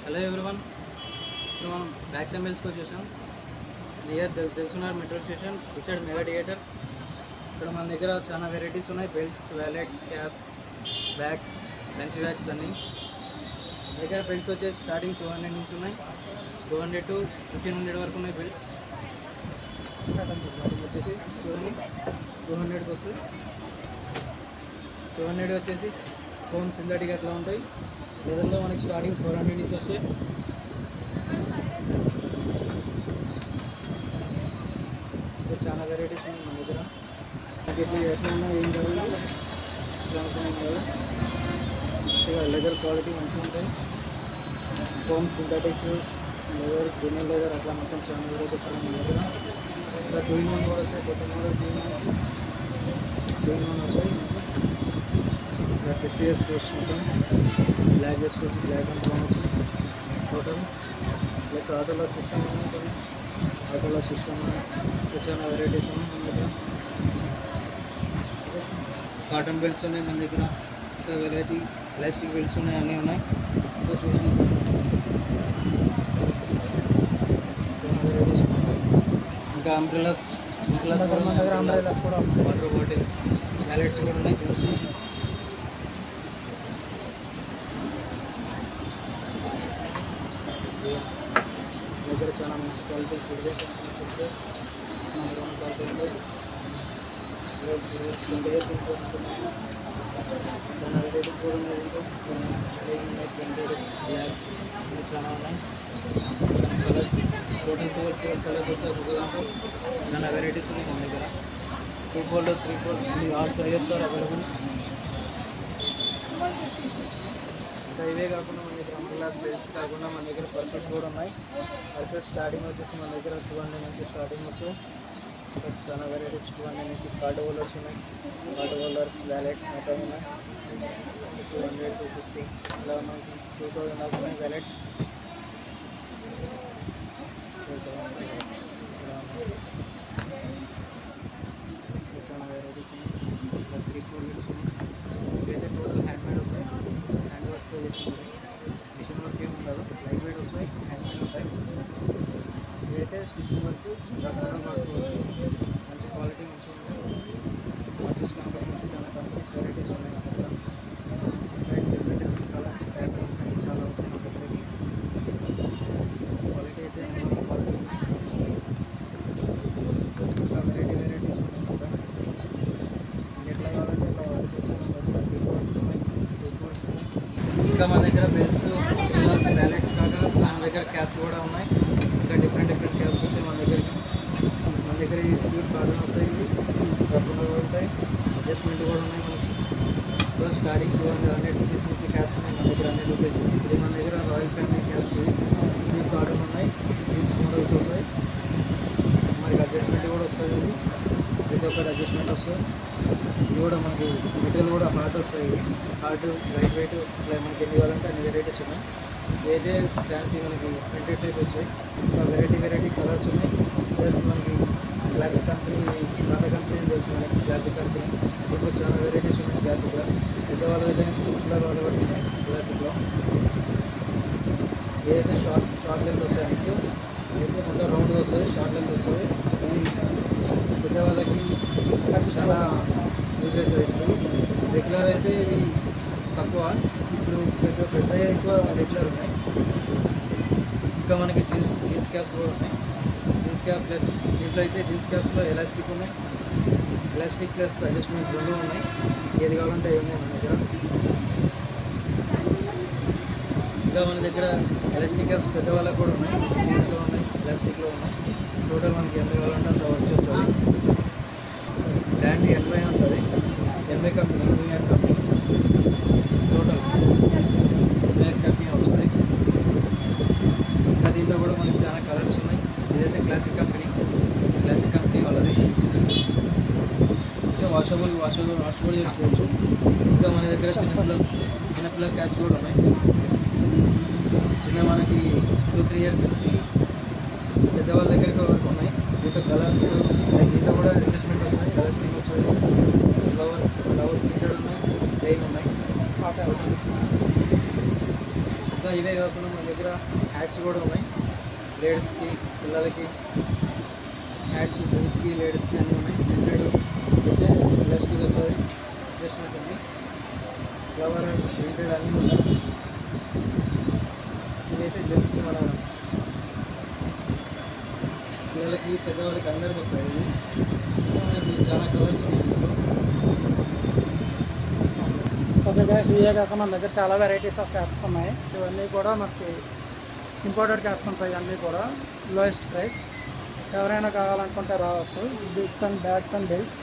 Hello everyone. ఇప్పుడు మనం back బెల్ట్స్కి వచ్చేసాం. నియర్ తెలుసున్నారు metro station inside mega theatre. ఇక్కడ మన దగ్గర చాలా వెరైటీస్ ఉన్నాయి. Belts, wallets, caps, bags, lunch bags అన్నీ మన దగ్గర. బెల్ట్స్ వచ్చేసి స్టార్టింగ్ 200 నుంచి ఉన్నాయి. 200 to 1500 వరకు ఉన్నాయి బెల్ట్స్. స్టార్టింగ్ వచ్చేసి 200కి వస్తుంది. 200 వచ్చేసి ఫోమ్ సింథటిక్ అట్లా ఉంటాయి. లెదర్లో మనకి స్టార్టింగ్ 400 నుంచి వస్తాయి. ఇంకా చాలా వెరైటీస్ ఉన్నాయి మన దగ్గర. మీకు ఎట్లా ఎట్లా ఉన్నా ఏం కాదు, ఇట్లా అనుకున్నాం కాదు. ఇక లెదర్ క్వాలిటీ మంచిగా ఉంటాయి. Foam synthetic, leather, genuine leather అట్లా మొత్తం చాలా వెరైటీస్ ఉన్నాయి మన దగ్గర. ఇంకా 2-in-1 కూడా వస్తాయి. కొత్త మోడల్ 2-in-1 వస్తాయి. 50 years కోర్స్ మొత్తం బ్లాక్ వేసుకోవచ్చు. బ్లాక్ అండ్ బ్రౌన్ వస్తుంది టోటల్. ప్లస్ ఆటోలాక్ సిస్టమ్ ఉంటుంది. ఆటోలాక్ సిస్టమ్ చాలా వెరైటీస్ ఉన్నాయి మన దగ్గర. కాటన్ బెల్ట్స్ ఉన్నాయి మన దగ్గర. ఇంకా వెరైటీ ప్లాస్టిక్ బెల్ట్స్ ఉన్నాయి, అన్నీ ఉన్నాయి. ఇంకా చూసి చాలా వెరైటీస్ ఉన్నాయి. ఇంకా అంబ్రెలాస్ కూడా వాటర్ బాటిల్స్, వ్యాలెట్స్ కూడా ఉన్నాయి. చూసి దగ్గర చాలా మంచి క్వాలిటీస్ వస్తాయి. చాలా వెరైటీస్ కూడా ఉన్నాయి. చాలా ఉన్నాయి. కలర్స్ టోటల్ 12 కలర్స్ వస్తాయి ఒక దాంట్లో. చాలా వెరైటీస్ ఉన్నాయి మన దగ్గర. 2-fold, 3-fold all sizes are available. ఇంకా ఇవే కాకుండా మన దగ్గర అంబ్రెల్లాస్, బెల్ట్స్ కాకుండా మన దగ్గర పర్సెస్ కూడా ఉన్నాయి. పర్సెస్ స్టార్టింగ్ వచ్చేసి మన దగ్గర 200 నుంచి స్టార్టింగ్ వస్తాయి. ఇంకా చాలా వెరైటీస్ 200 నుంచి. కార్డ్ హోల్డర్స్ ఉన్నాయి. కార్డ్ హోల్డర్స్, వ్యాలెట్స్ మొత్తం ఉన్నాయి. 200, 250 ఇలా ఉన్నాయి. 2000 దాకా ఉన్నాయి వ్యాలెట్స్. చాలా వెరైటీస్ ఉన్నాయి. 3-4 ఉన్నాయి. ఇవైతే టోటల్ హ్యాండ్మేడ్ వస్తాయి. హ్యాండ్ వర్క్తో చేస్తుంది. మిషన్ వర్క్ ఏమి ఉండదు. లైట్ వెయిట్ వస్తాయి, హ్యాండ్మేడ్ ఉంటాయి. ఇవైతే స్టిచ్చింగ్ వర్క్, రఫ్గా వర్క్ వస్తుంది. మంచి క్వాలిటీ మంచిగా ఉంటాయి. వాచెస్ కంపెనీ నుంచి చాలా కంపెనీస్ వెరైటీస్ ఉన్నాయి మన దగ్గర. డిఫరెంట్ కలర్స్, ప్యాటర్న్స్ అన్ని చాలా వస్తాయి మన దగ్గరికి. క్వాలిటీ అయితే క్వాలిటీ ఇంకా వెరైటీస్ ఉన్నాయి మన దగ్గర. ఎట్లా కావాలంటే అట్లా వర్క్ చేస్తాం. ఇంకా మన దగ్గర బెల్ట్స్, పిల్లర్స్, వ్యాలెట్స్ కాక మన దగ్గర క్యాప్స్ కూడా ఉన్నాయి. ఇంకా డిఫరెంట్ క్యాప్స్ వచ్చాయి మన దగ్గరికి. మన దగ్గర ఈ ప్యూర్ కాటన్ వస్తాయి. ఇవి రఫ్గా ఉంటాయి. అడ్జస్ట్మెంట్ కూడా ఉన్నాయి మనకి. ఇప్పుడు స్టార్టింగ్ 200 రూపీస్ నుంచి క్యాప్స్ ఉన్నాయి మన దగ్గర. 100 రూపీస్. ఇది మన దగ్గర రాయల్ ఫ్యామిలీ క్యాప్స్. ఇవి ప్యూర్ కాటన్ ఉన్నాయి. జీన్స్ మోడల్స్ వస్తాయి. మనకి అడ్జస్ట్మెంట్ కూడా వస్తుంది. ఇది ప్రతి ఒక్కటి అడ్జస్ట్మెంట్ వస్తుంది. ఇది కూడా మనకి మెటీరియల్ కూడా హార్డ్ వస్తాయి. హార్డ్, లైట్ వెయిట్, ఇట్లా మనకి ఎన్ని కావాలంటే అన్ని వెరైటీస్ ఉన్నాయి. ఏదే ఫ్యాన్సీ మనకి ప్రింటెడ్ టైప్ వస్తాయి. ఇంకా వెరైటీ కలర్స్ ఉన్నాయి. ప్లస్ మనకి క్లాసిక్ కంపెనీ, నాన్న కంపెనీ తెలుసు మనకి. క్లాసిక్ కంపెనీ ఇప్పుడు చాలా వెరైటీస్ ఉన్నాయి. క్లాసిక్లో పెద్దవాళ్ళ దగ్గర సింపుల్గా వాళ్ళు కూడా ఉన్నాయి. క్లాసిక్లో ఏదైతే షార్ట్ లెంత్ వస్తాయి మీకు, అయితే మొత్తం రౌండ్గా వస్తుంది. షార్ట్ లెంత్ వస్తుంది. ఇది పెద్దవాళ్ళకి చాలా యూజ్ అవుతుంది. ఇప్పుడు రెగ్యులర్ అయితే ఇవి తక్కువ. ఇప్పుడు పెద్ద ఎక్కువ రెగ్యులర్ ఉన్నాయి. ఇంకా మనకి జీన్స్ క్యాప్స్ కూడా ఉన్నాయి. జీన్స్ క్యాప్ ప్లస్ దీంట్లో అయితే జీన్స్ క్యాప్స్లో ఎలాస్టిక్ ఉన్నాయి. ఎలాస్టిక్ ప్లస్ అడ్జస్ట్మెంట్ రెండు ఉన్నాయి. ఏది కావాలంటే అవి ఉన్నాయి మన దగ్గర. ఇంకా మన దగ్గర ఎలాస్టిక్ క్యాప్స్ పెద్దవాళ్ళకి కూడా ఉన్నాయి. జీన్స్లో ఉన్నాయి, ఎలాస్టిక్లో ఉన్నాయి. టోటల్ మనకి ఎంత కావాలంటే అంత వచ్చేస్తుంది. బ్రాండ్ ఎన్వై ఉంటుంది. NY company, New York company. Total New York company వస్తుంది. ఇంకా దీంట్లో కూడా మనకి చాలా కలర్స్ ఉన్నాయి. ఇదైతే క్లాసిక్ కంపెనీ వాళ్ళది. ఇంకా వాషబుల్ చేసుకోవచ్చు. ఇంకా మన దగ్గర చిన్నపిల్లల క్యాప్స్ కూడా ఉన్నాయి. మనకి 2-3 years నుంచి పెద్దవాళ్ళ దగ్గరికి వరకు ఉన్నాయి. దీంట్లో కలర్స్, దీంట్లో కూడా అడ్జస్ట్మెంట్ వస్తాయి. ఎలాస్టిక్ వస్తుంది. ఫ్లవర్ ప్రింటెడ్ ఉన్నాయి, ప్లెయిన్ ఉన్నాయి. ఇంకా ఇవే కాకుండా మన దగ్గర దగ్గర హ్యాట్స్ కూడా ఉన్నాయి. లేడీస్కి, పిల్లలకి హ్యాట్స్, జెంట్స్కి, లేడీస్కి అన్నీ ఉన్నాయి. హండ్రెడ్ అయితే ఎలాస్టిక్ వస్తుంది, అడ్జస్ట్మెంట్ ఉంది. ఫ్లవర్ ప్రింటెడ్ అన్నీ ఉన్నాయి. ఇదైతే జెంట్స్కి మన పిల్లలకి, పెద్దవాళ్ళకి అందరికి వస్తాయి. ఇది చాలా కలర్స్ ఉన్నాయి. ఓకే గైస్, ఇవే కాక మన దగ్గర చాలా వెరైటీస్ ఆఫ్ క్యాప్స్ ఉన్నాయి. ఇవన్నీ కూడా మనకి ఇంపోర్టెడ్ క్యాప్స్ ఉంటాయి. అన్నీ కూడా లోయెస్ట్ ప్రైస్. ఎవరైనా కావాలనుకుంటే రావచ్చు. Biggs and bags and belts